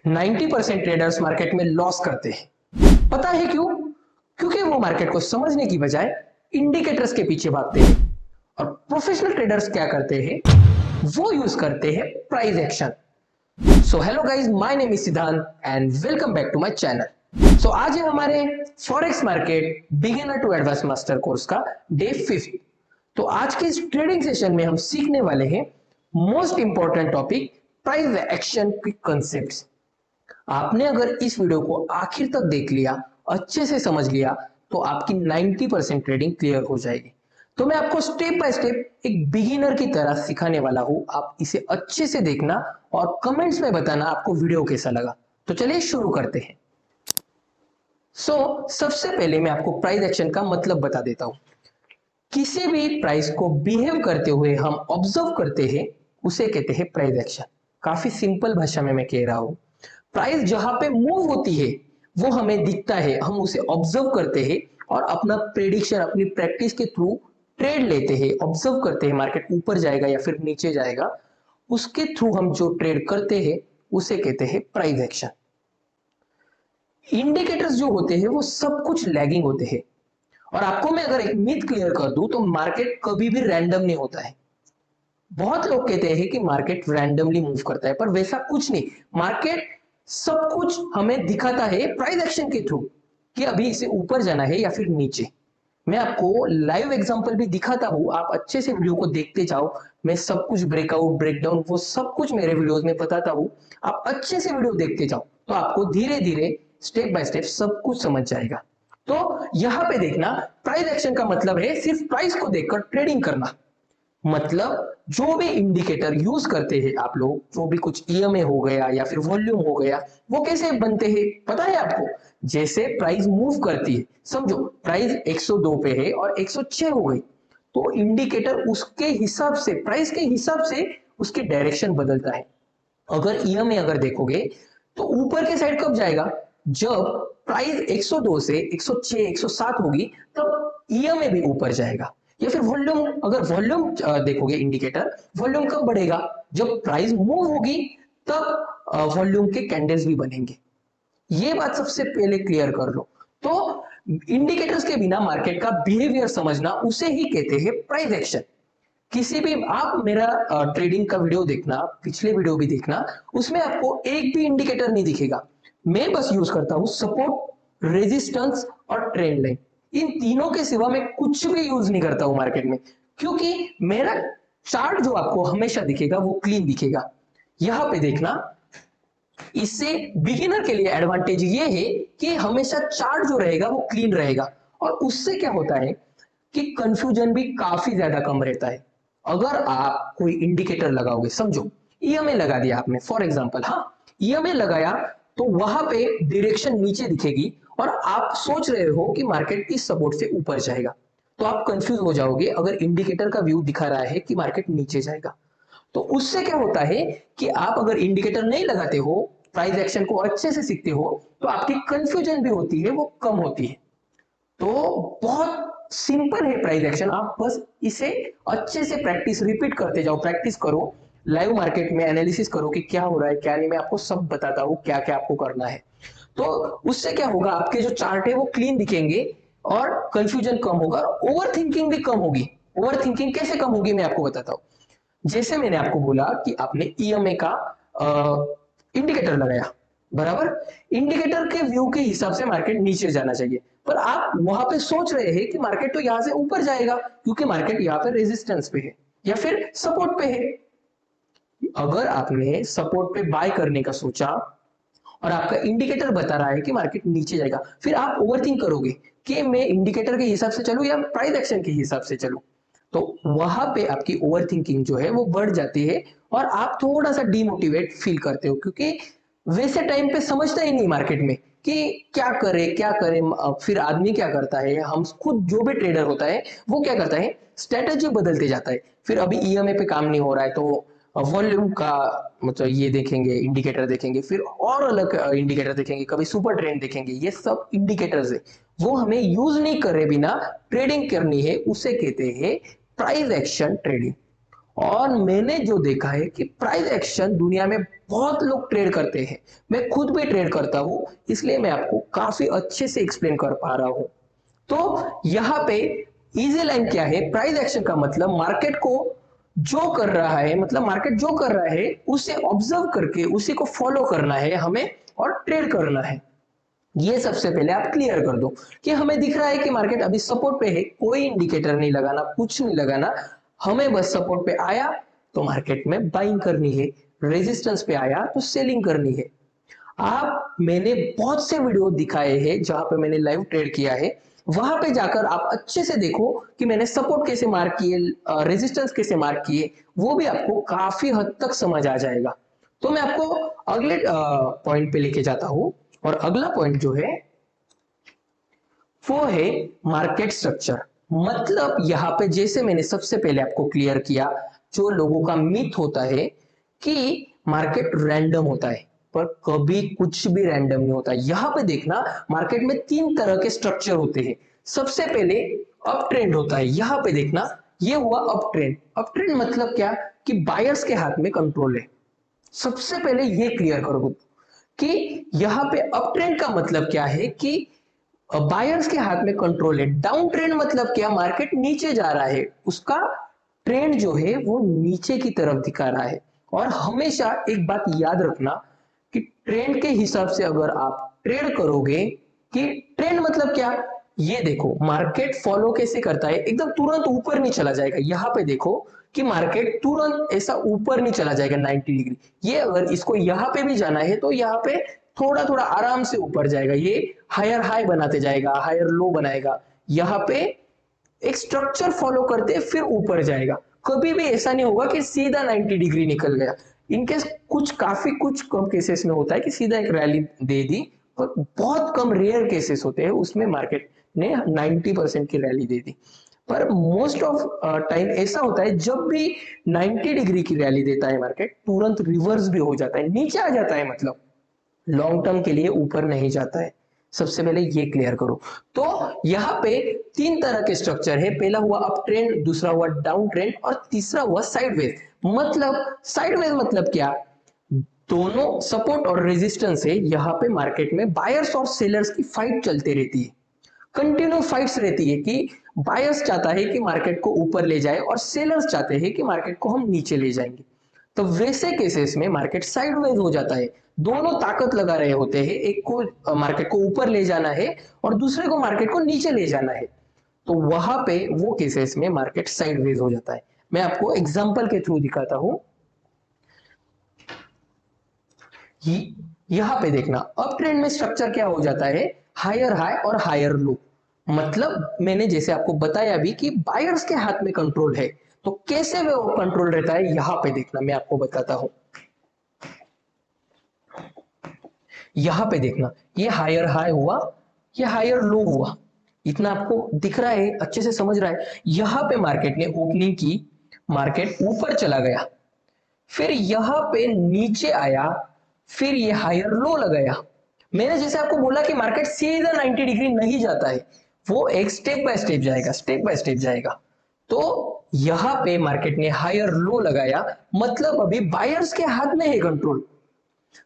90% traders market में loss करते हैं। पता है क्यों? क्योंकि वो मार्केट को समझने की बजाय इंडिकेटर्स के पीछे भागते हैं। और प्रोफेशनल ट्रेडर्स क्या करते हैं? वो यूज करते हैं price action. So hello guys, my name is Siddhant and welcome back to my channel. So आज है हमारे forex market beginner to advance master course का डे 5। तो आज के इस ट्रेडिंग सेशन में हम सीखने वाले हैं most important topic, price action के कॉन्सेप्ट्स। आपने अगर इस वीडियो को आखिर तक देख लिया, अच्छे से समझ लिया, तो आपकी 90% ट्रेडिंग क्लियर हो जाएगी। तो मैं आपको स्टेप बाय स्टेप एक बिगिनर की तरह सिखाने वाला हूं। आप इसे अच्छे से देखना और कमेंट्स में बताना आपको वीडियो कैसा लगा। तो चलिए शुरू करते हैं। सबसे पहले मैं आपको प्राइस एक्शन का मतलब बता देता हूं। किसी भी प्राइस को बिहेव करते हुए हम ऑब्जर्व करते हैं, उसे कहते हैं प्राइस एक्शन। काफी सिंपल भाषा में मैं कह रहा हूं। प्राइस जहां पे मूव होती है वो हमें दिखता है, हम उसे ऑब्जर्व करते हैं और अपना प्रेडिक्शन अपनी प्रैक्टिस के थ्रू ट्रेड लेते हैं। ऑब्जर्व करते हैं मार्केट ऊपर जाएगा या फिर नीचे जाएगा, उसके थ्रू हम जो ट्रेड करते हैं उसे कहते हैं प्राइस एक्शन। इंडिकेटर्स जो होते हैं वो सब कुछ लैगिंग होते हैं। और आपको मैं अगर एक मिथ क्लियर कर दूं तो मार्केट कभी भी रैंडम नहीं होता है। बहुत लोग कहते हैं कि मार्केट रैंडमली मूव करता है, पर वैसा कुछ नहीं। मार्केट सब कुछ हमें दिखाता है प्राइस एक्शन के थ्रू कि अभी इसे ऊपर जाना है या फिर नीचे। मैं आपको लाइव एग्जांपल भी दिखाता हूं, आप अच्छे से वीडियो को देखते जाओ। मैं सब कुछ ब्रेकआउट ब्रेकडाउन वो सब कुछ मेरे वीडियोस में बताता हूं। आप अच्छे से वीडियो देखते जाओ तो आपको धीरे धीरे स्टेप बाय स्टेप सब कुछ समझ जाएगा। तो यहां पे देखना, प्राइस एक्शन का मतलब है सिर्फ प्राइस को देखकर ट्रेडिंग करना। मतलब जो भी इंडिकेटर यूज करते हैं आप लोग, जो भी कुछ ईएमए हो गया या फिर वॉल्यूम हो गया, वो कैसे बनते हैं पता है आपको? जैसे प्राइस मूव करती है, समझो प्राइस 102 पे है और 106 हो गई, तो इंडिकेटर उसके हिसाब से, प्राइस के हिसाब से उसकी डायरेक्शन बदलता है। अगर ईएमए अगर देखोगे तो ऊपर के साइड कब जाएगा? जब प्राइस 102 से 106 107 होगी तब ईएमए भी ऊपर जाएगा। या फिर वॉल्यूम, अगर वॉल्यूम देखोगे इंडिकेटर, वॉल्यूम कब बढ़ेगा? जब प्राइस मूव होगी तब वॉल्यूम के कैंडल्स भी बनेंगे। ये बात सबसे पहले क्लियर कर लो। तो इंडिकेटर्स के बिना मार्केट का बिहेवियर समझना, उसे ही कहते हैं प्राइस एक्शन। किसी भी, आप मेरा ट्रेडिंग का वीडियो देखना, पिछले वीडियो भी देखना, उसमें आपको एक भी इंडिकेटर नहीं दिखेगा। मैं बस यूज करता हूं सपोर्ट, रेजिस्टेंस और ट्रेंड लाइन। इन तीनों के सिवा मैं कुछ भी यूज नहीं करता हूं मार्केट में, क्योंकि मेरा चार्ट जो आपको हमेशा दिखेगा वो क्लीन दिखेगा। यहां पे देखना, इससे बिगिनर के लिए एडवांटेज ये है कि हमेशा चार्ट जो रहेगा वो क्लीन रहेगा। और उससे क्या होता है कि कंफ्यूजन भी काफी ज्यादा कम रहता है। अगर आप कोई इंडिकेटर लगाओगे, समझो ईएमए लगा दिया आपने फॉर एग्जांपल, हाँ ईएमए लगाया, तो वहां पे डायरेक्शन नीचे दिखेगी और आप सोच रहे हो कि मार्केट इस सपोर्ट से ऊपर जाएगा, तो आप कंफ्यूज हो जाओगे अगर इंडिकेटर का व्यू दिखा रहा है कि मार्केट नीचे जाएगा। तो उससे क्या होता है कि आप अगर इंडिकेटर नहीं लगाते हो, प्राइस एक्शन को अच्छे से सीखते हो, तो आपकी कंफ्यूजन भी होती है वो कम होती है। तो बहुत सिंपल है प्राइस एक्शन। आप बस इसे अच्छे से प्रैक्टिस रिपीट करते जाओ, प्रैक्टिस करो, लाइव मार्केट में एनालिसिस करो कि क्या हो रहा है क्या नहीं। मैं आपको सब बताता हूं क्या क्या आपको करना है। तो उससे क्या होगा, आपके जो चार्ट है वो क्लीन दिखेंगे और कंफ्यूजन कम होगा और ओवर थिंकिंग भी कम होगी। ओवर थिंकिंग कैसे कम होगी मैं आपको बताता हूं। जैसे मैंने आपको बोला कि आपने ईएमए का इंडिकेटर लगाया, बराबर। इंडिकेटर के व्यू के हिसाब से मार्केट नीचे जाना चाहिए, पर आप वहां पे सोच रहे हैं कि मार्केट तो यहां से ऊपर जाएगा क्योंकि मार्केट यहां पे रेजिस्टेंस पे है या फिर सपोर्ट पे है। अगर आपने सपोर्ट पे बाय करने का सोचा और आपका इंडिकेटर बता रहा है कि मार्केट नीचे जाएगा, फिर आप ओवरथिंक करोगे कि मैं इंडिकेटर के हिसाब से चलूं या प्राइस एक्शन के हिसाब से चलूं। तो वहां पे आपकी ओवरथिंकिंग जो है वो बढ़ जाती है और आप थोड़ा सा डिमोटिवेट फील करते हो, क्योंकि वैसे टाइम पे समझता ही नहीं मार्केट में कि क्या करे क्या करे। फिर आदमी क्या करता है, हम खुद जो भी ट्रेडर होता है वो क्या करता है, स्ट्रेटेजी बदलते जाता है। फिर अभी ईएमए पे काम नहीं हो रहा है तो वॉल्यूम का मतलब ये देखेंगे, इंडिकेटर देखेंगे, फिर और अलग इंडिकेटर देखेंगे, कभी सुपर ट्रेंड देखेंगे। ये सब इंडिकेटर्स है, वो हमें यूज नहीं करे बिना ट्रेडिंग करनी है, उसे कहते हैं प्राइस एक्शन ट्रेडिंग। और मैंने जो देखा है कि प्राइस एक्शन दुनिया में बहुत लोग ट्रेड करते हैं, मैं खुद भी ट्रेड करता हूं, इसलिए मैं आपको काफी अच्छे से एक्सप्लेन कर पा रहा हूं। तो यहाँ पे इजी लाइन क्या है, प्राइस एक्शन का मतलब मार्केट को जो कर रहा है, मतलब मार्केट जो कर रहा है उसे ऑब्जर्व करके उसी को फॉलो करना है हमें और ट्रेड करना है। ये सबसे पहले आप क्लियर कर दो कि हमें दिख रहा है कि मार्केट अभी सपोर्ट पे है, कोई इंडिकेटर नहीं लगाना, कुछ नहीं लगाना, हमें बस सपोर्ट पे आया तो मार्केट में बाइंग करनी है, रेजिस्टेंस पे आया तो सेलिंग करनी है। आप मैंने बहुत से वीडियो दिखाए हैं जहां पे मैंने लाइव ट्रेड किया है, वहां पे जाकर आप अच्छे से देखो कि मैंने सपोर्ट कैसे मार्क किए, रेजिस्टेंस कैसे मार्क किए, वो भी आपको काफी हद तक समझ आ जाएगा। तो मैं आपको अगले पॉइंट पे लेके जाता हूं, और अगला पॉइंट जो है वो है मार्केट स्ट्रक्चर। मतलब यहाँ पे जैसे मैंने सबसे पहले आपको क्लियर किया, जो लोगों का मिथ होता है कि मार्केट रैंडम होता है, पर कभी कुछ भी रैंडम नहीं होता। यहाँ पे देखना, मार्केट में तीन तरह के स्ट्रक्चर होते हैं। सबसे पहले अप ट्रेंड होता है, यहाँ पे देखना, ये हुआ अप ट्रेंड। अप ट्रेंड मतलब क्या, कि बायर्स के हाथ में कंट्रोल है। सबसे पहले ये क्लियर करो कि यहाँ पे अप ट्रेंड का मतलब क्या है, कि बायर्स के हाथ में कंट्रोल है। डाउन ट्रेंड मतलब क्या, मार्केट नीचे जा रहा है, उसका ट्रेंड जो है वो नीचे की तरफ दिखा रहा है। और हमेशा एक बात याद रखना कि ट्रेंड के हिसाब से अगर आप ट्रेड करोगे, कि ट्रेंड मतलब क्या, ये देखो मार्केट फॉलो कैसे करता है, एकदम तुरंत ऊपर नहीं चला जाएगा। यहाँ पे देखो कि मार्केट तुरंत ऐसा ऊपर नहीं चला जाएगा 90 डिग्री। ये अगर इसको यहाँ पे भी जाना है तो यहाँ पे थोड़ा थोड़ा आराम से ऊपर जाएगा, ये हायर हाई बनाते जाएगा, हायर लो बनाएगा, यहाँ पे एक स्ट्रक्चर फॉलो करते फिर ऊपर जाएगा। कभी भी ऐसा नहीं होगा कि सीधा 90 डिग्री निकल गया। इनकेस कुछ काफी कुछ कम केसेस में होता है कि सीधा एक रैली दे दी, पर बहुत कम रेयर केसेस होते हैं उसमें मार्केट ने 90% की रैली दे दी। पर मोस्ट ऑफ टाइम ऐसा होता है जब भी 90 डिग्री की रैली देता है मार्केट, तुरंत रिवर्स भी हो जाता है, नीचे आ जाता है, मतलब लॉन्ग टर्म के लिए ऊपर नहीं जाता है। सबसे पहले ये क्लियर करो। तो यहाँ पे तीन तरह के स्ट्रक्चर है, पहला हुआ अप ट्रेंड, दूसरा हुआ डाउन ट्रेंड, और तीसरा हुआ साइडवेज। मतलब साइडवेज मतलब क्या, दोनों सपोर्ट और रेजिस्टेंस है, यहाँ पे मार्केट में बायर्स और सेलर्स की फाइट चलती रहती है, कंटिन्यू फाइट्स रहती है कि बायर्स चाहता है कि मार्केट को ऊपर ले जाए और सेलर्स चाहते हैं कि मार्केट को हम नीचे ले जाएंगे। तो वैसे केसेस में मार्केट साइडवेज हो जाता है, दोनों ताकत लगा रहे होते हैं, एक को मार्केट को ऊपर ले जाना है और दूसरे को मार्केट को नीचे ले जाना है। तो वहां पे वो केसेस में मार्केट साइडवेज हो जाता है। मैं आपको एग्जांपल के थ्रू दिखाता हूं। यहाँ पे देखना, अप ट्रेंड में स्ट्रक्चर क्या हो जाता है, हायर हाई और हायर लो। मतलब मैंने जैसे आपको बताया भी कि बायर्स के हाथ में कंट्रोल है, तो कैसे वो कंट्रोल रहता है, यहाँ पे देखना, मैं आपको बताता हूं। यहाँ पे देखना, ये हायर हाई हुआ, ये हायर लो हुआ, इतना आपको दिख रहा है, अच्छे से समझ रहा है। यहाँ पे मार्केट ने ओपनिंग की, मार्केट ऊपर चला गया, फिर यहां पे नीचे आया, फिर ये हायर लो लगाया। मैंने जैसे आपको बोला कि मार्केट सीधा 90 डिग्री नहीं जाता है, वो एक स्टेप बाय स्टेप जाएगा, स्टेप बाय स्टेप जाएगा। तो यहां पे मार्केट ने हायर लो लगाया, मतलब अभी बायर्स के हाथ में है कंट्रोल।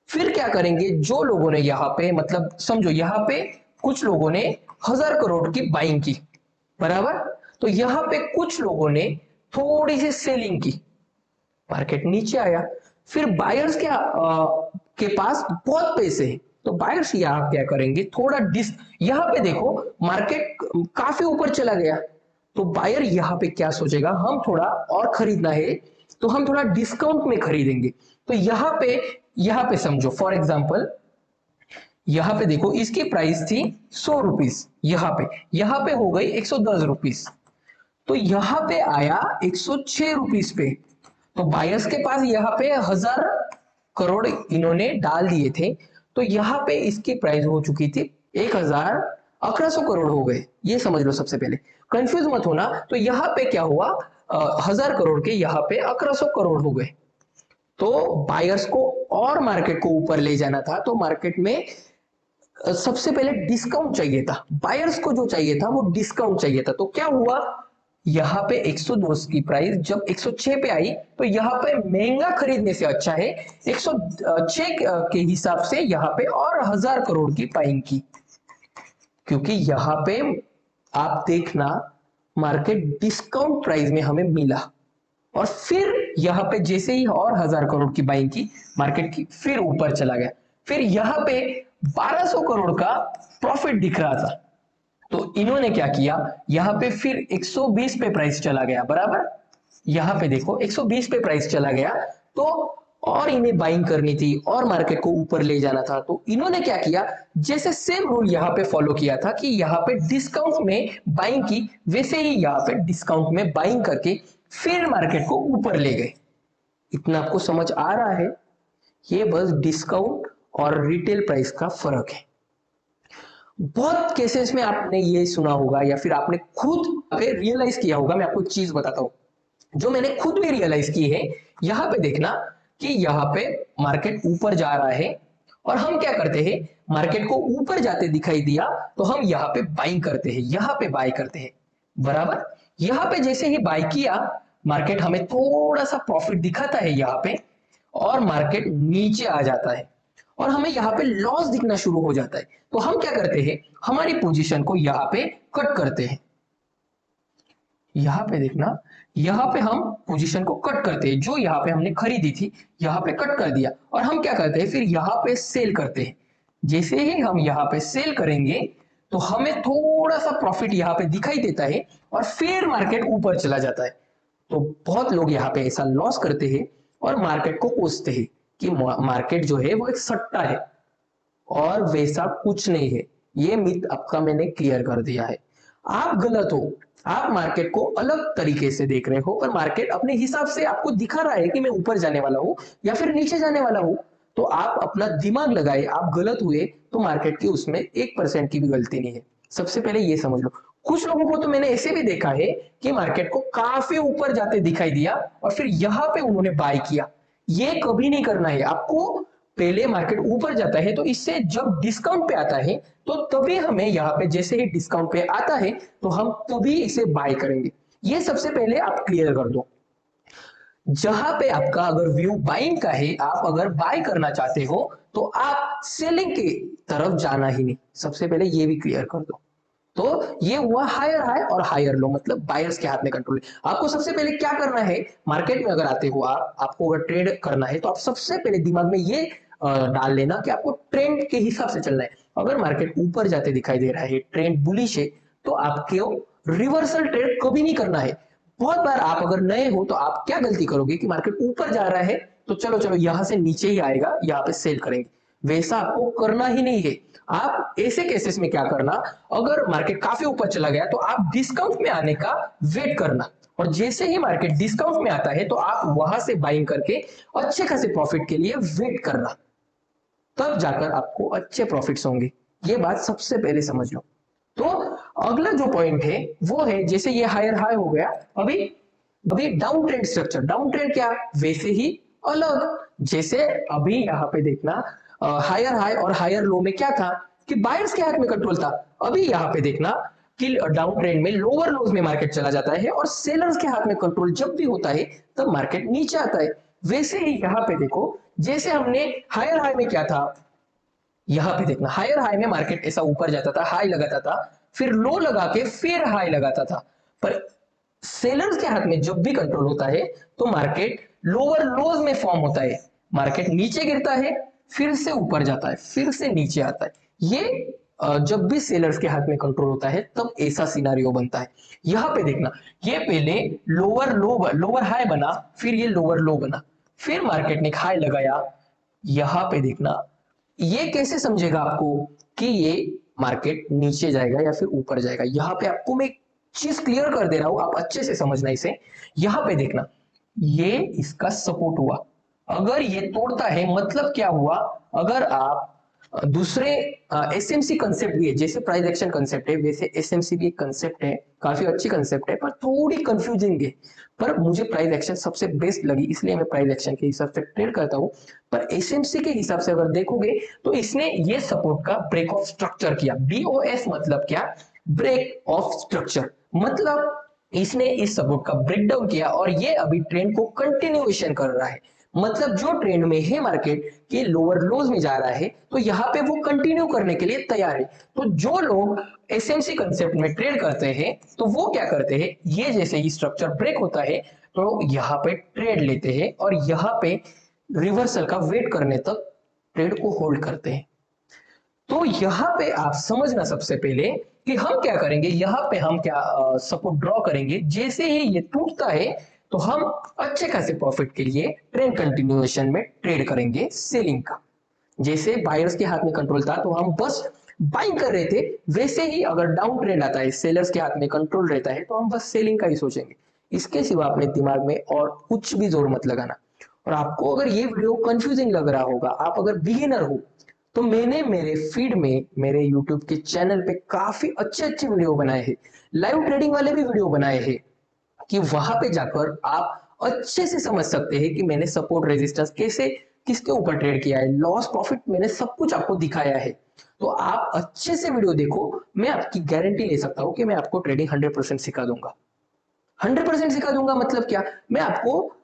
फिर क्या करेंगे, जो लोगों ने यहाँ पे, मतलब समझो यहाँ पे कुछ लोगों ने 1000 करोड़ की बाइंग की, बराबर, तो यहाँ पे कुछ लोगों ने थोड़ी सी सेलिंग की, मार्केट नीचे आया। फिर बायर्स के पास बहुत पैसे हैं, तो बायर्स यहाँ क्या करेंगे, थोड़ा डिस, यहाँ पे देखो मार्केट काफी ऊपर चला गया, तो बायर यहाँ पे क्या सोचेगा, हम थोड़ा और खरीदना है तो हम थोड़ा डिस्काउंट में खरीदेंगे। तो यहाँ पे समझो फॉर एग्जाम्पल, यहाँ पे देखो इसकी प्राइस थी 100 रुपीज, यहाँ पे हो गई 110 रुपीज, तो यहाँ पे आया 106 रुपीज पे। तो बायर्स के पास यहाँ पे 1000 करोड़ इन्होंने डाल दिए थे, तो यहाँ पे इसकी प्राइस हो चुकी थी 1100 करोड़ हो गए, ये समझ लो। सबसे पहले कंफ्यूज मत होना, तो यहाँ पे क्या हुआ, 1000 करोड़ के यहाँ पे 1100 करोड़ हो गए। तो बायर्स को और मार्केट को ऊपर ले जाना था, तो मार्केट में सबसे पहले डिस्काउंट चाहिए था, बायर्स को जो चाहिए था वो डिस्काउंट चाहिए था। तो क्या हुआ, यहाँ पे 110 की प्राइस जब 106 पे आई तो यहाँ पे महंगा खरीदने से अच्छा है 106 के हिसाब से यहाँ पे और 1000 करोड़ की बाइंग की, क्योंकि यहाँ पे आप देखना मार्केट डिस्काउंट प्राइस में हमें मिला, और फिर यहाँ पे जैसे ही और 1000 करोड़ की बाइंग की मार्केट की, फिर ऊपर चला गया, फिर यहाँ पे 1200 करोड़ का प्रॉफिट दिख रहा था, तो इन्होंने क्या किया, यहाँ पे फिर 120 पे प्राइस चला गया, बराबर। यहाँ पे देखो 120 पे प्राइस चला गया, तो और इन्हें बाइंग करनी थी और मार्केट को ऊपर ले जाना था, तो इन्होंने क्या किया, जैसे सेम रूल यहाँ पे फॉलो किया था कि यहाँ पे डिस्काउंट में बाइंग की, वैसे ही यहाँ पे डिस्काउंट में बाइंग करके फिर मार्केट को ऊपर ले गए। इतना आपको समझ आ रहा है? ये बस डिस्काउंट और रिटेल प्राइस का फर्क है। बहुत केसेस में आपने ये सुना होगा या फिर आपने खुद रियलाइज किया होगा। मैं आपको एक चीज बताता हूं जो मैंने खुद भी रियलाइज की है। यहाँ पे देखना कि यहाँ पे मार्केट ऊपर जा रहा है और हम क्या करते हैं, मार्केट को ऊपर जाते दिखाई दिया तो हम यहाँ पे बाइंग करते हैं, यहाँ पे बाय करते हैं, बराबर। यहाँ पे जैसे ही बाय किया मार्केट हमें थोड़ा सा प्रॉफिट दिखाता है यहाँ पे, और मार्केट नीचे आ जाता है और हमें यहाँ पे लॉस दिखना शुरू हो जाता है, तो हम क्या करते हैं, हमारी पोजीशन को यहाँ पे कट करते हैं। यहाँ पे देखना, यहाँ पे हम पोजीशन को कट करते हैं, जो यहाँ पे हमने खरीदी थी यहाँ पे कट कर दिया, और हम क्या करते हैं, फिर यहाँ पे सेल करते हैं। जैसे ही हम यहाँ पे सेल करेंगे तो हमें थोड़ा सा प्रॉफिट यहाँ पे दिखाई देता है और फिर मार्केट ऊपर चला जाता है। तो बहुत लोग यहाँ पे ऐसा लॉस करते हैं और मार्केट को कोसते हैं कि मार्केट जो है वो एक सट्टा है, और वैसा कुछ नहीं है। ये मिथ आपका मैंने क्लियर कर दिया है। आप गलत हो, आप मार्केट को अलग तरीके से देख रहे हो, पर मार्केट अपने हिसाब से आपको दिखा रहा है कि मैं ऊपर जाने वाला हूं या फिर नीचे जाने वाला हूं, तो आप अपना दिमाग लगाए, आप गलत हुए तो मार्केट की उसमें 1% की भी गलती नहीं है। सबसे पहले ये समझ लो। कुछ लोगों को तो मैंने ऐसे भी देखा है कि मार्केट को काफी ऊपर जाते दिखाई दिया और फिर यहां पे उन्होंने बाय किया। ये कभी नहीं करना है आपको। पहले मार्केट ऊपर जाता है तो इससे जब डिस्काउंट पे आता है तो तभी हमें यहाँ पे जैसे ही डिस्काउंट पे आता है तो हम तभी इसे बाय करेंगे। ये सबसे पहले आप क्लियर कर दो। जहां पे आपका अगर व्यू बाइंग का है, आप अगर बाय करना चाहते हो तो आप सेलिंग की तरफ जाना ही नहीं। सबसे पहले ये भी क्लियर कर दो। तो ये हुआ हायर हाई और हायर लो, मतलब बायर्स के हाथ में कंट्रोल है। आपको सबसे पहले क्या करना है, मार्केट में अगर आते हो आप, आपको अगर ट्रेड करना है तो आप सबसे पहले दिमाग में ये डाल लेना कि आपको ट्रेंड के हिसाब से चलना है। अगर मार्केट ऊपर जाते दिखाई दे रहा है, ट्रेंड बुलिश है, तो आपको रिवर्सल ट्रेड कभी नहीं करना है। बहुत बार आप अगर नए हो तो आप क्या गलती करोगे कि मार्केट ऊपर जा रहा है तो चलो चलो यहां से नीचे ही आएगा, यहाँ पे सेल करेंगे। वैसा आपको करना ही नहीं है। आप ऐसे केसेस में क्या करना, अगर मार्केट काफी ऊपर चला गया तो आप डिस्काउंट में आने का वेट करना, और जैसे ही मार्केट डिस्काउंट में आता है तो आप वहां से बाइंग करके अच्छे खासे प्रॉफिट के लिए वेट करना, तब जाकर आपको अच्छे प्रॉफिट्स होंगे। ये बात सबसे पहले समझ लो। तो अगला जो पॉइंट है वो है, जैसे ये हायर हाई हो गया, अभी अभी down trend structure, down trend क्या, वैसे ही अलग। जैसे अभी यहाँ पे देखना हायर हाई और हायर लो में क्या था कि बायर्स के हाथ में कंट्रोल था। अभी यहाँ पे देखना कि डाउन ट्रेंड में लोअर लोज में मार्केट चला जाता है और सेलर्स के हाथ में कंट्रोल जब भी होता है तब मार्केट नीचे आता है। वैसे ही यहाँ पे देखो, जैसे हमने हायर हाई में क्या था, यहाँ पे देखना हायर हाई में मार्केट ऐसा ऊपर जाता था, हाई लगाता था, फिर लो लगा के फिर हाई लगाता था। पर सेलर्स के हाथ में जब भी कंट्रोल होता है तो मार्केट लोअर लोज में फॉर्म होता है। मार्केट नीचे गिरता है, फिर से ऊपर जाता है, फिर से नीचे आता है। ये जब भी सेलर्स के हाथ में कंट्रोल होता है तब ऐसा सिनारियो बनता है। यहाँ पे देखना, ये पहले लोअर लो लोअर हाई बना, फिर ये लोअर लो बना, फिर मार्केट ने हाई लगाया। यहाँ पे देखना, ये कैसे समझेगा आपको कि ये मार्केट नीचे जाएगा या फिर ऊपर जाएगा। यहाँ पे आपको मैं एक चीज क्लियर कर दे रहा हूं, आप अच्छे से समझना इसे। यहाँ पे देखना, ये इसका सपोर्ट हुआ, अगर ये तोड़ता है मतलब क्या हुआ, अगर आप दूसरे एसएमसी कंसेप्ट भी है, जैसे प्राइस एक्शन कंसेप्ट है वैसे एसएमसी भी एक कंसेप्ट है, काफी अच्छी कंसेप्ट है पर थोड़ी कंफ्यूजिंग है। पर मुझे प्राइस एक्शन सबसे बेस्ट लगी, इसलिए मैं प्राइस एक्शन के हिसाब से ट्रेड करता हूं। पर एसएमसी के हिसाब से अगर देखोगे तो इसने ये सपोर्ट का ब्रेक ऑफ स्ट्रक्चर किया। बीओएस मतलब क्या, ब्रेक ऑफ स्ट्रक्चर मतलब इसने इस सपोर्ट का ब्रेक डाउन किया और ये अभी ट्रेंड को कंटिन्यूएशन कर रहा है। मतलब जो ट्रेंड में है मार्केट के लोअर लोज में जा रहा है तो यहाँ पे वो कंटिन्यू करने के लिए तैयार है। तो जो लोग एसएमसी कंसेप्ट में ट्रेड करते हैं तो वो क्या करते हैं, ये जैसे ही स्ट्रक्चर ब्रेक होता है तो यहाँ पे ट्रेड लेते हैं और यहाँ पे रिवर्सल का वेट करने तक ट्रेड को होल्ड करते हैं। तो यहाँ पे आप समझना सबसे पहले कि हम क्या करेंगे, यहाँ पे हम क्या सपोर्ट ड्रॉ करेंगे। जैसे ही ये टूटता है तो हम अच्छे खासे प्रॉफिट के लिए ट्रेंड कंटिन्यूएशन में ट्रेड करेंगे सेलिंग का। जैसे बायर्स के हाथ में कंट्रोल था तो हम बस बाइंग कर रहे थे, वैसे ही अगर डाउन ट्रेंड आता है सेलर्स के हाथ में कंट्रोल रहता है तो हम बस सेलिंग का ही सोचेंगे। इसके सिवा अपने दिमाग में और कुछ भी जोर मत लगाना। और आपको अगर ये वीडियो कंफ्यूजिंग लग रहा होगा, आप अगर बिगिनर हो, तो मैंने मेरे फीड में मेरे यूट्यूब के चैनल पे काफी अच्छे अच्छे वीडियो बनाए हैं, लाइव ट्रेडिंग वाले भी वीडियो बनाए हैं, कि वहां पे जाकर आप अच्छे से समझ सकते हैं कि मैंने सपोर्ट रेजिस्टेंस कैसे किसके ऊपर ट्रेड किया है, लॉस प्रॉफिट मैंने सब कुछ आपको दिखाया है। तो आप अच्छे से वीडियो देखो, मैं आपकी गारंटी ले सकता हूं कि मैं आपको ट्रेडिंग 100% सिखा दूंगा। 100% सिखा दूंगा मतलब क्या, मैं आपको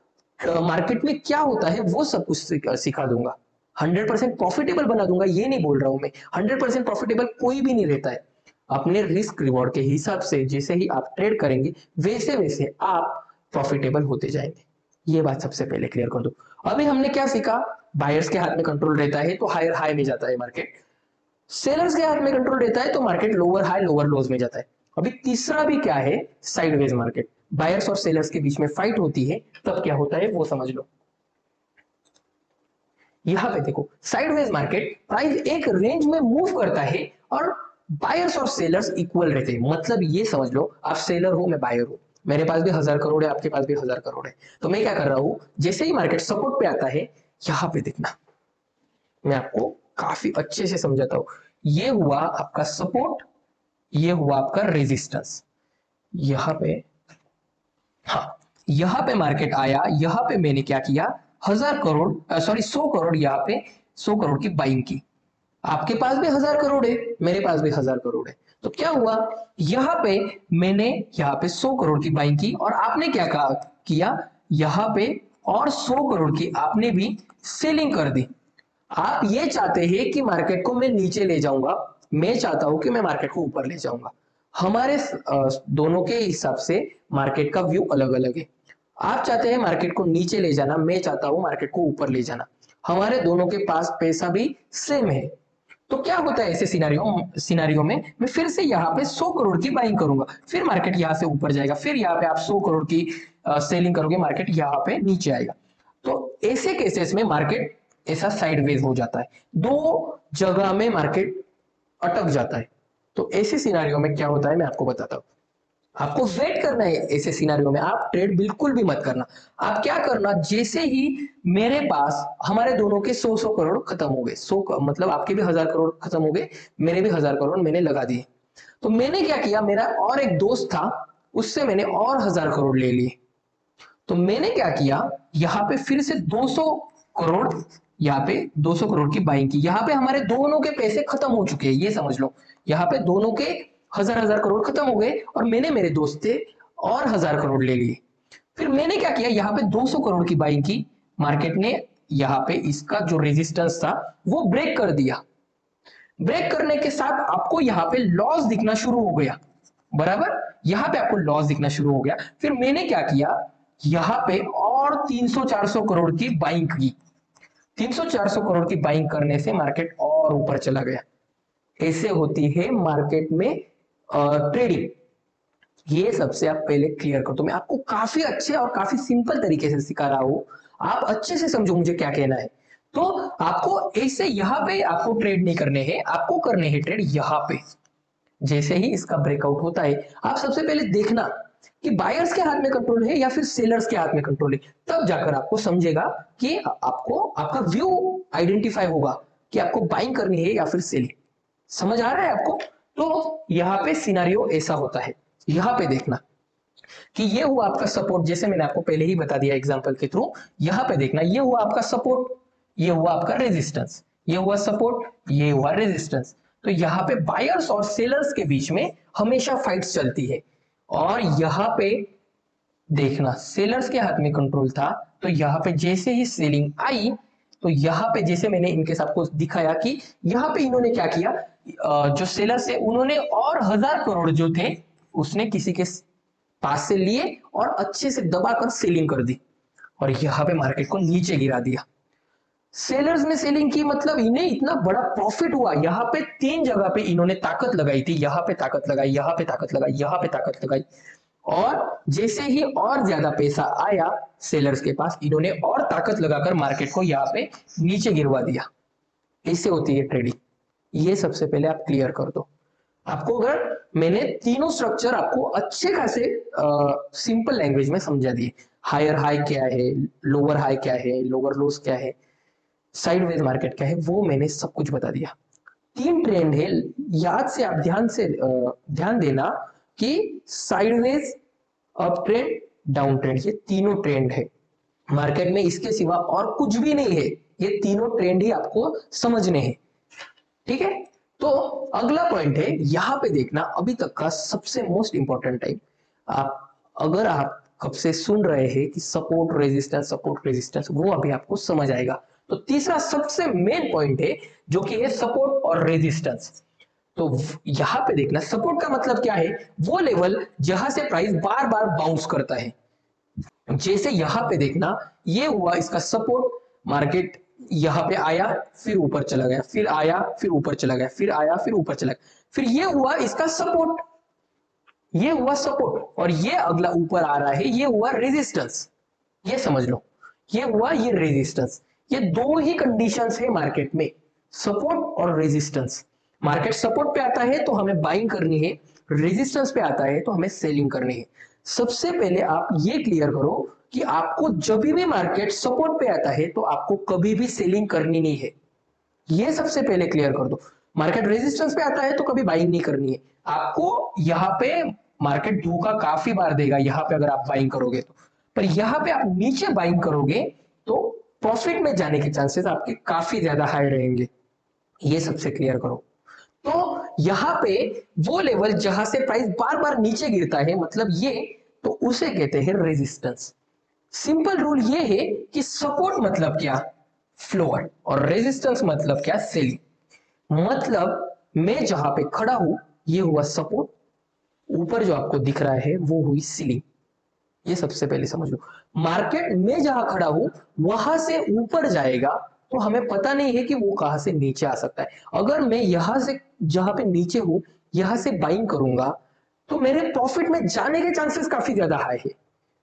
मार्केट में क्या होता है वो सब कुछ सिखा दूंगा। 100% प्रॉफिटेबल बना दूंगा ये नहीं बोल रहा हूं मैं, 100% प्रॉफिटेबल कोई भी नहीं रहता है। अपने रिस्क रिवॉर्ड के हिसाब से जैसे ही आप ट्रेड करेंगे वैसे वैसे आप प्रॉफिटेबल होते जाएंगे। ये बात सबसे पहले क्लियर कर दो। अभी हमने क्या सीखा, बायर्स के हाथ में कंट्रोल रहता है तो हायर हाई में जाता है मार्केट, सेलर्स के हाथ में कंट्रोल रहता है तो मार्केट लोअर हाई लोअर लोज में जाता है। अभी तीसरा भी क्या है, साइडवेज मार्केट, बायर्स और सेलर्स के बीच में फाइट होती है तब क्या होता है वो समझ लो। यहां पे देखो साइडवेज मार्केट प्राइस एक रेंज में मूव करता है और बायर्स और सेलर्स इक्वल रहते हैं। मतलब ये समझ लो आप सेलर हो मैं बायर हूं, मेरे पास भी 1000 करोड़ है आपके पास भी 1000 करोड़ है, तो मैं क्या कर रहा हूं, जैसे ही मार्केट सपोर्ट पे आता है, यहां पे देखना मैं आपको काफी अच्छे से समझाता हूं। ये हुआ आपका सपोर्ट, ये हुआ आपका रेजिस्टेंस। यहां पे, हाँ, यहां पे मार्केट आया, यहां पे मैंने क्या किया, 1000 करोड़ सॉरी 100 करोड़, यहाँ पे 100 करोड़ की बाइंग की। आपके पास भी 1000 करोड़ है, मेरे पास भी 1000 करोड़ है, तो क्या हुआ, यहाँ पे मैंने यहाँ पे 100 करोड़ की बाइंग की और आपने क्या कहा किया, यहाँ पे और 100 करोड़ की आपने भी सेलिंग कर दी। आप ये चाहते हैं कि मार्केट को मैं नीचे ले जाऊंगा, मैं चाहता हूं कि मैं मार्केट को ऊपर ले जाऊंगा। हमारे दोनों के हिसाब से मार्केट का व्यू अलग अलग है। आप चाहते हैं मार्केट को नीचे ले जाना, मैं चाहता हूं मार्केट को ऊपर ले जाना। हमारे दोनों के पास पैसा भी सेम है। तो क्या होता है ऐसे सिनारियो में, मैं फिर से यहाँ पे 100 करोड़ की बाइंग करूंगा, फिर मार्केट यहाँ से ऊपर जाएगा, फिर यहाँ पे आप 100 करोड़ की सेलिंग करोगे, मार्केट यहाँ पे नीचे आएगा। तो ऐसे केसेस में मार्केट ऐसा साइडवेज हो जाता है, दो जगह में मार्केट अटक जाता है। तो ऐसे सिनारियो में क्या होता है मैं आपको बताता हूँ। आपको वेट करना है ऐसे सिनारियो में, आप ट्रेड बिल्कुल भी मत करना। आप क्या करना, जैसे ही मेरे पास हमारे दोनों के 100 करोड़ खत्म हो गए, 100 मतलब आपके भी 1000 करोड़ खत्म हो गए, मेरे भी 1000 करोड़ मैंने लगा दिए। तो मैंने क्या किया, मेरा और एक दोस्त था, उससे मैंने और 1000 करोड़ ले लिए। तो मैंने क्या किया, यहाँ पे फिर से 200 करोड़, यहाँ पे 200 करोड़ की बाइंग की। यहाँ पे हमारे दोनों के पैसे खत्म हो चुके हैं, ये समझ लो। यहाँ पे दोनों के 1000 करोड़ खत्म हो गए और मैंने मेरे दोस्त से और 1000 करोड़ ले लिए। फिर मैंने क्या किया, यहाँ पे 200 करोड़ की बाइंग की, मार्केट ने यहाँ पे इसका जो रेजिस्टेंस था वो ब्रेक कर दिया। ब्रेक करने के साथ आपको यहाँ पे लॉस दिखना शुरू हो गया, बराबर, यहाँ पे आपको लॉस दिखना शुरू हो गया। फिर मैंने क्या किया, यहाँ पे और 300-400 करोड़ की बाइंग की। 300-400 करोड़ की बाइंग करने से मार्केट और ऊपर चला गया। ऐसे होती है मार्केट में ट्रेडिंग। ये सबसे आप पहले क्लियर कर दो, मैं आपको काफी अच्छे और काफी सिंपल तरीके से सिखा रहा हूं, आप अच्छे से समझो मुझे क्या कहना है। तो आपको ऐसे यहाँ पे आपको ट्रेड नहीं करने हैं, आपको करने हैं ट्रेड यहाँ पे। जैसे ही इसका ब्रेकआउट होता है, आप सबसे पहले देखना कि बायर्स के हाथ में कंट्रोल है या फिर सेलर्स के हाथ में कंट्रोल है, तब जाकर आपको समझेगा कि आपको आपका व्यू आइडेंटिफाई होगा कि आपको बाइंग करनी है या फिर सेलिंग। समझ आ रहा है आपको। तो यहाँ पे सिनारियो ऐसा होता है, यहाँ पे देखना कि ये हुआ आपका सपोर्ट, जैसे मैंने आपको पहले ही बता दिया एग्जांपल के थ्रू। यहाँ पे देखना, ये हुआ आपका सपोर्ट, ये हुआ आपका रेजिस्टेंस, ये हुआ सपोर्ट, ये हुआ रेजिस्टेंस। तो यहाँ पे बायर्स और सेलर्स के बीच में हमेशा फाइट्स चलती है। और यहाँ पे देखना सेलर्स के हाथ में कंट्रोल था, तो यहाँ पे जैसे ही सेलिंग आई तो यहाँ पे जैसे मैंने इनके आपको दिखाया कि यहाँ पे इन्होंने क्या किया, जो सेलर्स है उन्होंने और 1000 करोड़ जो थे उसने किसी के पास से लिए और अच्छे से दबाकर सेलिंग कर दी और यहाँ पे मार्केट को नीचे गिरा दिया। सेलर्स ने सेलिंग की मतलब इन्हें इतना बड़ा प्रॉफिट हुआ। यहाँ पे 3 जगह पे इन्होंने ताकत लगाई थी, यहाँ पे ताकत लगाई, यहाँ पे ताकत लगाई, यहाँ पे ताकत लगाई और जैसे ही और ज्यादा पैसा आया सेलर्स के पास, इन्होंने और ताकत लगाकर मार्केट को यहाँ पे नीचे गिरवा दिया। इससे होती है ट्रेडिंग। ये सबसे पहले आप क्लियर कर दो। आपको अगर मैंने तीनों स्ट्रक्चर आपको अच्छे खासे सिंपल लैंग्वेज में समझा दिए, हायर हाई क्या है, लोअर हाई क्या है, लोअर लोस क्या है, साइडवेज मार्केट क्या है, वो मैंने सब कुछ बता दिया। 3 ट्रेंड है, याद से आप ध्यान देना कि sideways, up trend, down trend, ये तीनों ट्रेंड है मार्केट में, इसके सिवा और कुछ भी नहीं है। ये तीनों ट्रेंड ही आपको समझने हैं, ठीक है। तो अगला पॉइंट है, यहां पे देखना अभी तक का सबसे मोस्ट इंपॉर्टेंट टाइप। अगर आप कब से सुन रहे हैं कि सपोर्ट रेजिस्टेंस, वो अभी आपको समझ आएगा। तो तीसरा सबसे मेन पॉइंट है जो कि है सपोर्ट और रेजिस्टेंस। तो यहां पे देखना सपोर्ट का मतलब क्या है, वो लेवल जहां से प्राइस बार बार बाउंस करता है। जैसे यहां पे देखना ये हुआ इसका सपोर्ट, मार्केट यहां पे आया फिर ऊपर चला गया, फिर आया फिर ऊपर चला गया, फिर आया फिर ऊपर चला गया, फिर ये हुआ इसका सपोर्ट, ये हुआ सपोर्ट और ये अगला ऊपर आ रहा है, ये हुआ रेजिस्टेंस। ये समझ लो, ये हुआ ये रेजिस्टेंस। ये दो ही कंडीशंस है मार्केट में, सपोर्ट और रेजिस्टेंस। मार्केट सपोर्ट पे आता है तो हमें बाइंग करनी है, रेजिस्टेंस पे आता है तो हमें सेलिंग करनी है। सबसे पहले आप ये क्लियर करो कि आपको जब भी मार्केट सपोर्ट पे आता है तो आपको कभी भी सेलिंग करनी नहीं है। ये सबसे पहले क्लियर कर दो। मार्केट रेजिस्टेंस पे आता है तो कभी बाइंग नहीं करनी है आपको। यहाँ पे मार्केट धोखा काफी बार देगा यहाँ पे अगर आप बाइंग करोगे तो, पर यहाँ पे आप नीचे बाइंग करोगे तो प्रॉफिट में जाने के चांसेस आपके काफी ज्यादा हाई रहेंगे। ये सबसे क्लियर करो। तो यहाँ पे वो लेवल जहां से प्राइस बार बार नीचे गिरता है मतलब ये, तो उसे कहते हैं रेजिस्टेंस। सिंपल रूल ये है कि सपोर्ट मतलब क्या, फ्लोर, और रेजिस्टेंस मतलब क्या, सेलिंग। मतलब मैं जहां पे खड़ा हूं ये हुआ सपोर्ट, ऊपर जो आपको दिख रहा है वो हुई सीलिंग। ये सबसे पहले समझ लो। मार्केट में जहां खड़ा हूं वहां से ऊपर जाएगा तो हमें पता नहीं है कि वो कहां से नीचे आ सकता है। अगर मैं यहां से जहां पे नीचे हूं यहां से बाइंग करूंगा तो मेरे प्रॉफिट में जाने के चांसेस काफी ज्यादा हाई है।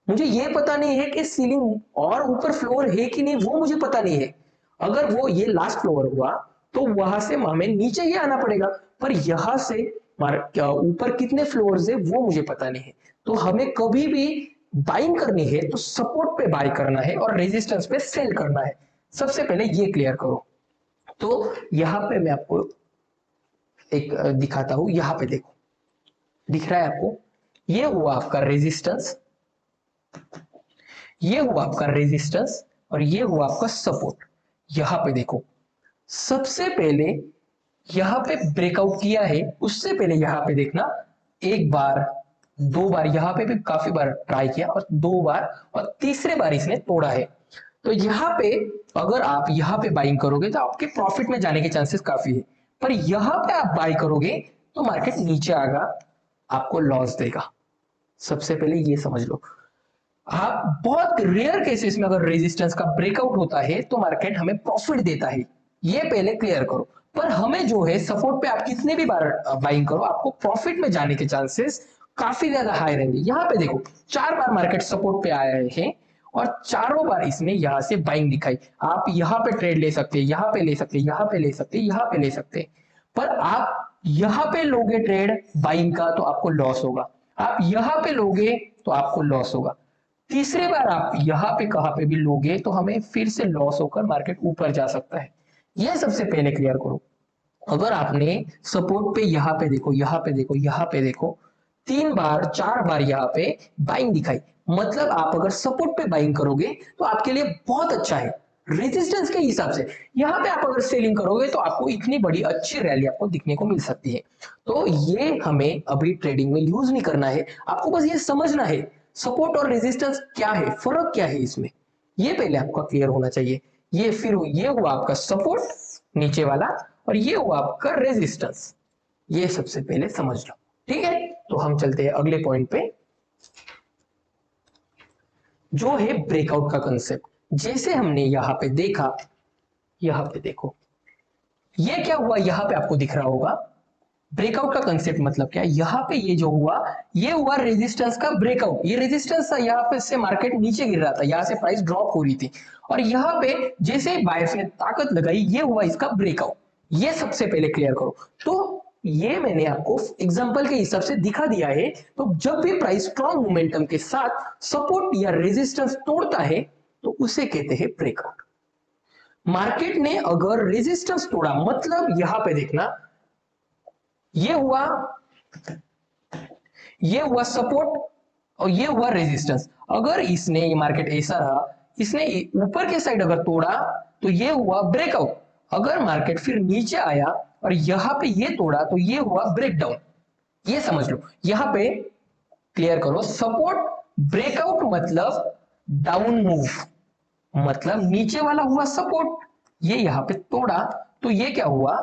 मुझे ये पता नहीं है कि सीलिंग और ऊपर फ्लोर है कि नहीं, वो मुझे पता नहीं है। अगर वो ये लास्ट फ्लोर हुआ तो वहां से हमें नीचे ही आना पड़ेगा, पर यहां से ऊपर कितने फ्लोर्स है वो मुझे पता नहीं है। तो हमें कभी भी बाइंग करनी है तो सपोर्ट पे बाय करना है और रेजिस्टेंस पे सेल करना है। सबसे पहले ये क्लियर करो। तो यहां पे मैं आपको एक दिखाता हूं, यहां पे देखो दिख रहा है आपको, ये हुआ आपका रेजिस्टेंस, ये हुआ आपका रेजिस्टेंस और ये हुआ आपका सपोर्ट। यहां पे देखो सबसे पहले यहां पे ब्रेकआउट किया है, उससे पहले यहां पे देखना एक बार, 2 बार, यहां पे भी काफी बार ट्राई किया और 2 बार, और तीसरे बार इसने तोड़ा है। तो यहां पे अगर आप यहां पे बाइंग करोगे तो आपके प्रॉफिट में जाने के चांसेस काफी है, पर यहां पे आप बाय करोगे तो मार्केट नीचे आएगा, आपको लॉस देगा। सबसे पहले ये समझ लो। आप बहुत रेयर केसेस में अगर रेजिस्टेंस का ब्रेकआउट होता है तो मार्केट हमें प्रॉफिट देता है, ये पहले क्लियर करो। पर हमें जो है सपोर्ट पे आप कितने भी बार बाइंग करो आपको प्रॉफिट में जाने के चांसेस काफी ज्यादा हाई रहेंगे। यहाँ पे देखो 4 बार मार्केट सपोर्ट पे आया है और चारों बार इसने यहां से बाइंग दिखाई। आप यहाँ पे ट्रेड ले सकते हैं, यहाँ पे ले सकते हैं, यहाँ पे ले सकते हैं, यहाँ पे ले सकते हैं, पर आप यहाँ पे लोगे ट्रेड बाइंग का तो आपको लॉस होगा, आप यहाँ पे लोगे तो आपको लॉस होगा। तीसरे बार आप यहां पे कहां पे भी लोगे तो हमें फिर से लॉस होकर मार्केट ऊपर जा सकता है। यह सबसे पहले क्लियर करो। अगर आपने सपोर्ट पे यहां पे देखो, यहां पे देखो, यहां पे देखो, 3 बार 4 बार यहां पे बाइंग दिखाई, मतलब आप अगर सपोर्ट पे बाइंग करोगे तो आपके लिए बहुत अच्छा है। रेजिस्टेंस के हिसाब से। यहाँ पे आप अगर सेलिंग करोगे तो आपको इतनी बड़ी अच्छी रैली आपको दिखने को मिल सकती है। तो ये हमें अभी ट्रेडिंग में यूज नहीं करना है, आपको बस ये समझना है सपोर्ट और रेजिस्टेंस क्या है, फर्क क्या है इसमें, ये पहले आपका क्लियर होना चाहिए। ये फिर ये हुआ आपका सपोर्ट नीचे वाला, और ये हुआ आपका रेजिस्टेंस, ये सबसे पहले समझ लो। ठीक है, तो हम चलते हैं अगले पॉइंट पे, जो है ब्रेकआउट का कंसेप्ट। जैसे हमने यहां पे देखा, यहां पे देखो ये क्या हुआ, यहां पे आपको दिख रहा होगा ब्रेकआउट का कंसेप्ट मतलब क्या है। यहां पे ये जो हुआ, ये हुआ रेजिस्टेंस का ब्रेकआउट। ये रेजिस्टेंस था, यहां पे से मार्केट नीचे गिर रहा था, यहां से प्राइस ड्रॉप हो रही थी, और यहां पे जैसे बायर्स ने ताकत लगाई, ये हुआ इसका ब्रेकआउट। ये सबसे पहले क्लियर करो। तो ये मैंने आपको एग्जांपल के हिसाब से दिखा दिया है। तो जब भी प्राइस स्ट्रॉन्ग मोमेंटम के साथ सपोर्ट या रेजिस्टेंस तोड़ता है तो उसे कहते हैं ब्रेकआउट। मार्केट ने अगर रेजिस्टेंस तोड़ा, मतलब यहां पे देखना, ये हुआ, ये हुआ सपोर्ट और ये हुआ रेजिस्टेंस। अगर इसने, ये मार्केट ऐसा रहा, इसने ऊपर के साइड अगर तोड़ा तो ये हुआ ब्रेकआउट। अगर मार्केट फिर नीचे आया और यहां पे ये तोड़ा तो ये हुआ ब्रेकडाउन। ये समझ लो, यहां पे क्लियर करो, सपोर्ट ब्रेकआउट मतलब डाउन मूव, मतलब नीचे वाला हुआ सपोर्ट, ये यहां पे तोड़ा तो ये क्या हुआ,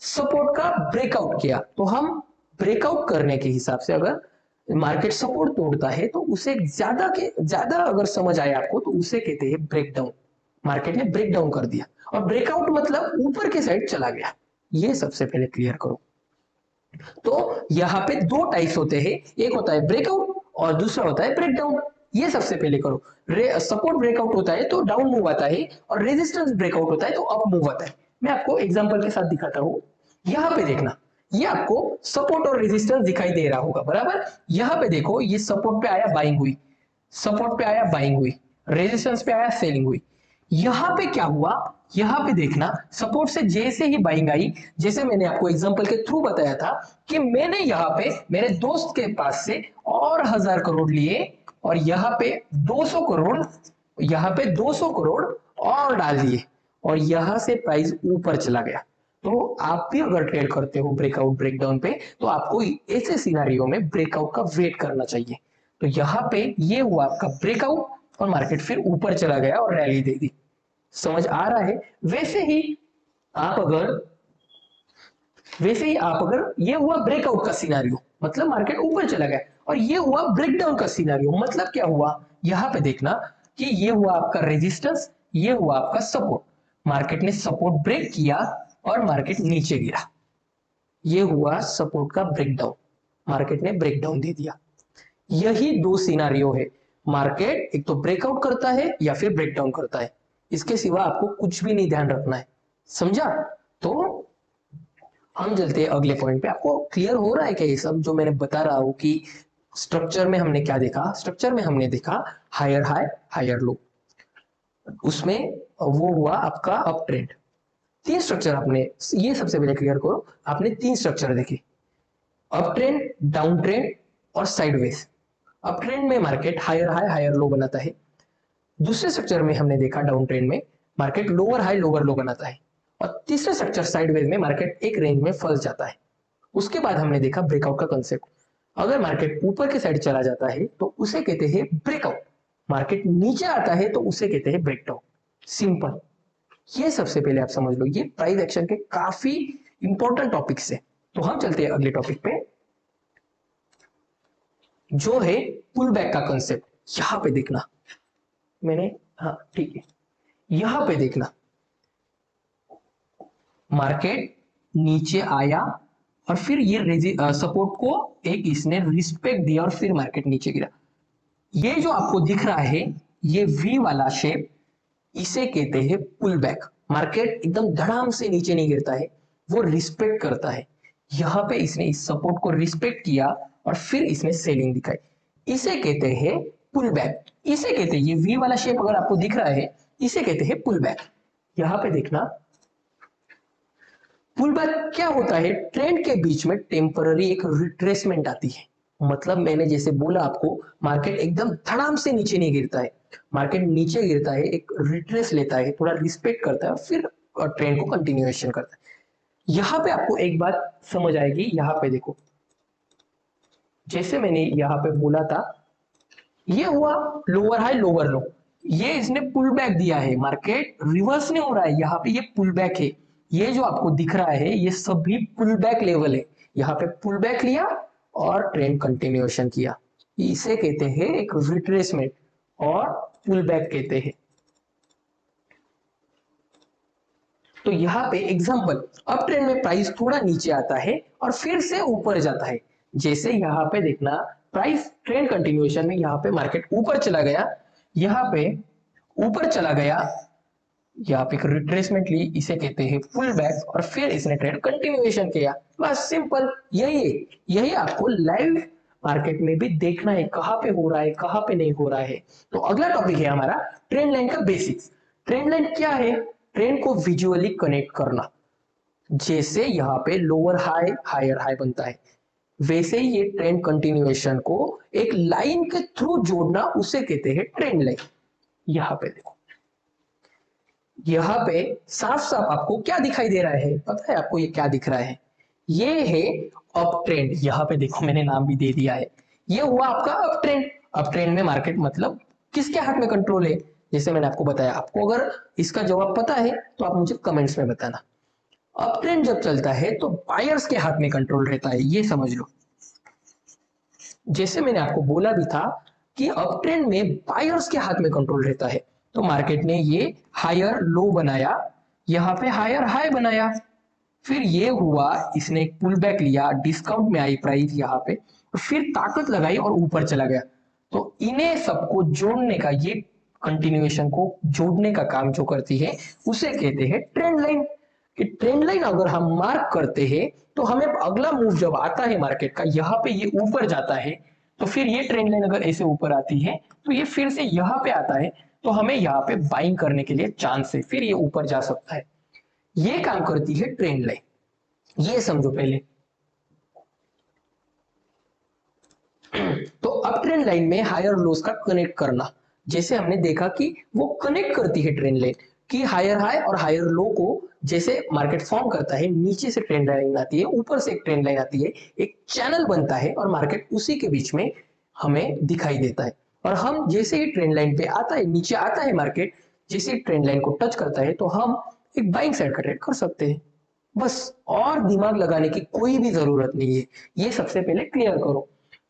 सपोर्ट का ब्रेकआउट किया। तो हम ब्रेकआउट करने के हिसाब से अगर मार्केट सपोर्ट तोड़ता है तो उसे ज्यादा के ज्यादा अगर समझ आए आपको तो उसे कहते हैं ब्रेकडाउन। मार्केट ने ब्रेकडाउन कर दिया, और ब्रेकआउट मतलब ऊपर के साइड चला गया। ये सबसे पहले क्लियर करो। तो यहाँ पे दो टाइप्स होते हैं, एक होता है ब्रेकआउट और दूसरा होता है ब्रेकडाउन। ये सबसे पहले करो। सपोर्ट ब्रेकआउट होता है तो डाउन मूव आता है, और रेजिस्टेंस ब्रेकआउट होता है तो अप मूव आता है। मैं आपको एग्जांपल के साथ दिखाता हूं। यहाँ पे देखना, ये आपको सपोर्ट और रेजिस्टेंस दिखाई दे रहा होगा बराबर। यहाँ पे देखो, ये सपोर्ट पे आया बाइंग हुई, सपोर्ट पे आया बाइंग हुई, रेजिस्टेंस पे आया सेलिंग हुई। यहां पे क्या हुआ, यहां पे देखना, सपोर्ट से जैसे ही बाइंग आई, जैसे मैंने आपको एग्जांपल के थ्रू बताया था कि मैंने यहां पे मेरे दोस्त के पास से और 1000 करोड़ लिए, और यहां पे 200 करोड़, यहां पे 200 करोड़ और डाल दिए, और यहां से प्राइस ऊपर चला गया। तो आप भी अगर ट्रेड करते हो ब्रेकआउट ब्रेकडाउन पे, तो आपको ऐसे सिनारियो में ब्रेकआउट का वेट करना चाहिए। तो यहाँ पे ये हुआ आपका ब्रेकआउट, और मार्केट फिर ऊपर चला गया और रैली दे दी। समझ आ रहा है। आप अगर वैसे ही आप अगर, ये हुआ ब्रेकआउट का सिनारियो, मतलब मार्केट ऊपर चला गया, और ये हुआ ब्रेकडाउन का सिनारियो, मतलब क्या हुआ, यहां पे देखना कि ये हुआ आपका रेजिस्टेंस, ये हुआ आपका सपोर्ट। मार्केट ने सपोर्ट ब्रेक किया और मार्केट नीचे गिरा, ये हुआ सपोर्ट का ब्रेकडाउन, मार्केट ने ब्रेकडाउन दे दिया। यही दो सिनारियो है। मार्केट एक तो ब्रेकआउट करता है या फिर ब्रेकडाउन करता है, इसके सिवा आपको कुछ भी नहीं ध्यान रखना है। समझा। तो हम चलते हैं अगले पॉइंट पे। आपको क्लियर हो रहा है क्या ये सब जो मैंने बता रहा हूं कि स्ट्रक्चर में हमने क्या देखा, स्ट्रक्चर में हमने देखा हायर हाई हायर लो, उसमें वो हुआ आपका अप ट्रेंड। तीन स्ट्रक्चर आपने, ये सबसे पहले क्लियर करो, आपने तीन स्ट्रक्चर देखे, अप ट्रेंड, डाउन ट्रेंड और साइडवेज। अप ट्रेंड में market higher high higher low बनाता है। दूसरे स्ट्रक्चर में हमने देखा डाउन ट्रेंड में market lower high lower low बनाता है। और तीसरे स्ट्रक्चर साइडवेज में मार्केट एक रेंज में फंस जाता है। उसके बाद हमने देखा ब्रेकआउट का कंसेप्ट। अगर मार्केट ऊपर के साइड चला जाता है तो उसे कहते हैं ब्रेकआउट, मार्केट नीचे आता है तो उसे कहते हैं ब्रेकडाउन। सिंपल। ये सबसे पहले आप समझ लो, ये प्राइस एक्शन के काफी इंपॉर्टेंट टॉपिक्स है। तो हम चलते हैं अगले टॉपिक पे, जो है पुल बैक का कंसेप्ट। यहां पे देखना, मैंने, हाँ ठीक है, यहां पे देखना, मार्केट नीचे आया और फिर ये सपोर्ट को एक इसने रिस्पेक्ट दिया और फिर मार्केट नीचे गिरा। ये जो आपको दिख रहा है, ये वी वाला शेप, इसे कहते हैं पुल बैक। मार्केट एकदम धड़ाम से नीचे नहीं गिरता है, वो रिस्पेक्ट करता है। यहां पे इसने इस सपोर्ट को रिस्पेक्ट किया और फिर इसने सेलिंग दिखाई, इसे कहते हैं पुल बैक। इसे कहते हैं, ये वी वाला शेप अगर आपको दिख रहा है, इसे कहते हैं पुल बैक। यहां पे देखना, पुल बैक क्या होता है, ट्रेंड के बीच में टेम्पररी एक रिट्रेसमेंट आती है, मतलब मैंने जैसे बोला आपको, मार्केट एकदम धड़ाम से नीचे नहीं गिरता है, मार्केट नीचे गिरता है, एक रिट्रेस लेता है, थोड़ा रिस्पेक्ट करता है, फिर ट्रेंड को कंटिन्यूएशन करता है। यहाँ पे आपको एक बात समझ आएगी, यहाँ पे देखो, जैसे मैंने यहाँ पे बोला था, ये हुआ लोअर हाई लोअर लो, ये इसने पुल बैक दिया है, मार्केट रिवर्स नहीं हो रहा है, यहाँ पे ये पुल बैक है, ये जो आपको दिख रहा है ये सभी पुल बैक लेवल है, यहाँ पे पुल बैक लिया और ट्रेंड कंटिन्यूएशन किया, इसे कहते हैं एक रिट्रेसमेंट और पुल बैक कहते हैं। तो यहाँ पे एग्जांपल, अप ट्रेंड में प्राइस थोड़ा नीचे आता है और फिर से ऊपर जाता है, जैसे यहाँ पे देखना, प्राइस ट्रेंड कंटिन्यूएशन में यहाँ पे मार्केट ऊपर चला गया, यहाँ पे ऊपर चला गया, यहाँ पे एक रिट्रेसमेंट ली, इसे कहते हैं पुल बैक, और फिर इसने ट्रेंड कंटिन्यूएशन किया, बस सिंपल यही है। यही आपको लाइव मार्केट में भी देखना है, कहाँ पे हो रहा है कहाँ पे नहीं हो रहा है। तो अगला टॉपिक है हमारा ट्रेंड लाइन का बेसिक्स। ट्रेंड लाइन क्या है? ट्रेंड को विजुअली कनेक्ट करना, जैसे यहाँ पे लोअर हाई हायर हाई बनता है, वैसे ही ये ट्रेंड कंटिन्यूएशन को एक लाइन के थ्रू जोड़ना, उसे कहते हैं ट्रेंड लाइन। यहाँ पे देखो, यहाँ पे साफ साफ आपको क्या दिखाई दे रहा है, पता है आपको ये क्या दिख रहा है? ये है अप ट्रेंड। यहाँ पे देखो मैंने नाम भी दे दिया है, ये हुआ आपका अप ट्रेंड। अप ट्रेंड में मार्केट मतलब किसके हाथ में कंट्रोल है? जैसे मैंने आपको बताया, आपको अगर इसका जवाब पता है तो आप मुझे कमेंट्स में बताना। अप ट्रेंड जब चलता है तो बायर्स के हाथ में कंट्रोल रहता है, ये समझ लो। जैसे मैंने आपको बोला भी था कि अप ट्रेंड में बायर्स के हाथ में कंट्रोल रहता है, तो मार्केट ने ये हायर लो बनाया, यहाँ पे हायर हाई बनाया, फिर ये हुआ, इसने एक पुल बैक लिया, डिस्काउंट में आई प्राइस यहाँ पे, फिर ताकत लगाई और ऊपर चला गया। तो इन्हें सबको जोड़ने का, ये कंटिन्यूएशन को जोड़ने का काम जो करती है उसे कहते हैं ट्रेंड लाइन। कि ट्रेंड लाइन अगर हम मार्क करते हैं तो हमें अगला मूव जब आता है मार्केट का, यहाँ पे ये ऊपर जाता है, तो फिर ये ट्रेंड लाइन अगर ऐसे ऊपर आती है तो ये फिर से यहाँ पे आता है, तो हमें यहाँ पे बाइंग करने के लिए चांस है, फिर ये ऊपर जा सकता है। ये काम करती है ट्रेंड लाइन, ये समझो पहले। तो अप ट्रेंड लाइन में हायर लोस का कनेक्ट करना, जैसे हमने देखा कि वो कनेक्ट करती है ट्रेंड लाइन कि हायर हाई और हायर लो को, जैसे मार्केट फॉर्म करता है, नीचे से ट्रेंड लाइन आती है, ऊपर से एक ट्रेंड लाइन आती है, एक चैनल बनता है और मार्केट उसी के बीच में हमें दिखाई देता है। और हम जैसे ही ट्रेंड लाइन पे आता है, नीचे आता है मार्केट, जैसे ट्रेंड लाइन को टच करता है तो हम एक बाइंग साइड का ट्रेड कर सकते हैं, बस। और दिमाग लगाने की कोई भी जरूरत नहीं है, ये सबसे पहले क्लियर करो।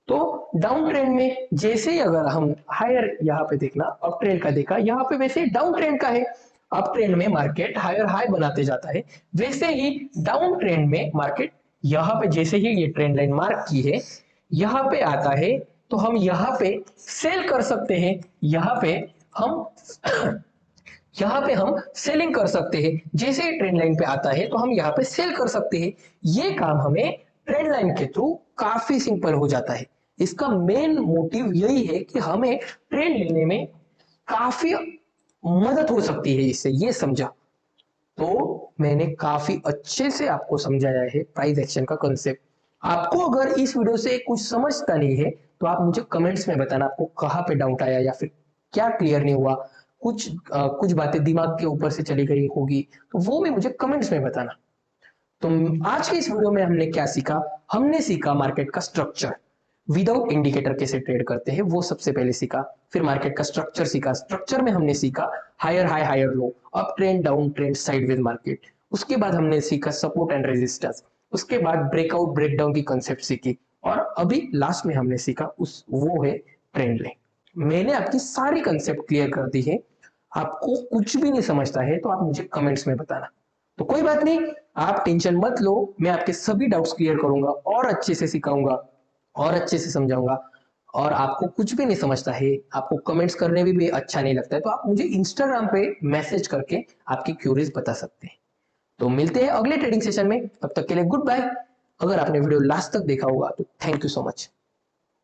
तो डाउन ट्रेंड में जैसे ही अगर हम हायर, यहाँ पे देखना अप ट्रेंड का देखा, यहाँ पे वैसे डाउन ट्रेंड का है, अप ट्रेंड में मार्केट हायर हाई बनाते जाता है, वैसे ही डाउन ट्रेंड में मार्केट यहाँ पे जैसे ही ये ट्रेंड लाइन मार्क की है, यहाँ पे आता है, तो हम यहाँ पे सेल कर सकते हैं, यहाँ पे हम यहाँ पे हम सेलिंग कर सकते हैं, जैसे ही ट्रेंड लाइन पे आता है तो हम यहाँ पे सेल कर सकते हैं। ये काम हमें ट्रेंड लाइन के थ्रू काफी सिंपल हो जाता है। इसका मेन मोटिव यही है कि हमें ट्रेंड लेने में काफी मदद हो सकती है इससे, ये समझा। तो मैंने काफी अच्छे से आपको समझाया है प्राइस एक्शन का कंसेप्ट। आपको अगर इस वीडियो से कुछ समझता नहीं है तो आप मुझे कमेंट्स में बताना, आपको कहाँ पे डाउट आया या फिर क्या क्लियर नहीं हुआ, कुछ बातें दिमाग के ऊपर से चली गई होगी तो वो भी मुझे कमेंट्स में बताना। तो आज के इस वीडियो में हमने क्या सीखा? हमने सीखा मार्केट का स्ट्रक्चर, विदाउट इंडिकेटर कैसे ट्रेड करते हैं वो सबसे पहले सीखा, फिर मार्केट का स्ट्रक्चर सीखा, स्ट्रक्चर में हमने सीखा higher high higher low, up trend down trend sideways market, उसके बाद हमने सीखा सपोर्ट एंड रेजिस्टेंस, उसके बाद ब्रेकआउट ब्रेकडाउन की कंसेप्ट सीखी, और अभी लास्ट में हमने सीखा वो है ट्रेंड लाइन। मैंने आपकी सारी कंसेप्ट क्लियर कर दी है, आपको कुछ भी नहीं समझता है तो आप मुझे कमेंट्स में बताना। तो कोई बात नहीं, आप टेंशन मत लो, मैं आपके सभी डाउट्स क्लियर करूंगा और अच्छे से सिखाऊंगा और अच्छे से समझाऊंगा। और आपको कुछ भी नहीं समझता है, आपको कमेंट्स करने भी अच्छा नहीं लगता है, तो आप मुझे इंस्टाग्राम पे मैसेज करके आपकी क्यूरीज बता सकते हैं। तो मिलते हैं अगले ट्रेडिंग सेशन में, तब तक के लिए गुड बाय। अगर आपने वीडियो लास्ट तक देखा होगा तो थैंक यू सो मच।